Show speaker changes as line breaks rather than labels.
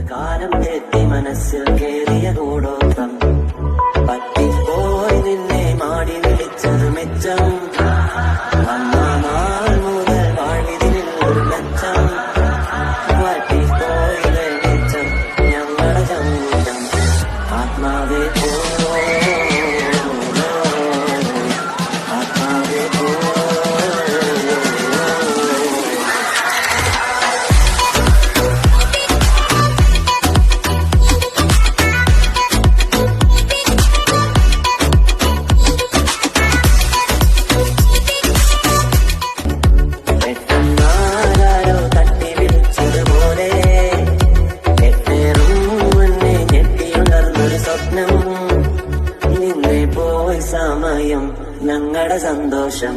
കാലം തെറ്റി മനസ്സിൽ കേറിയ കൂടോത്രം പറ്റിപ്പോയി നിന്നെ മാടി വിളിച്ചത് മെച്ചം അന്നാൾ മുതൽ വാഴിതിൽ ഒരു മെച്ചം പറ്റിപ്പോയി വെളിച്ചം ഞങ്ങളുടെ ചങ്കൂറ്റം ആത്മാവേ സമയം ഞങ്ങളുടെ സന്തോഷം.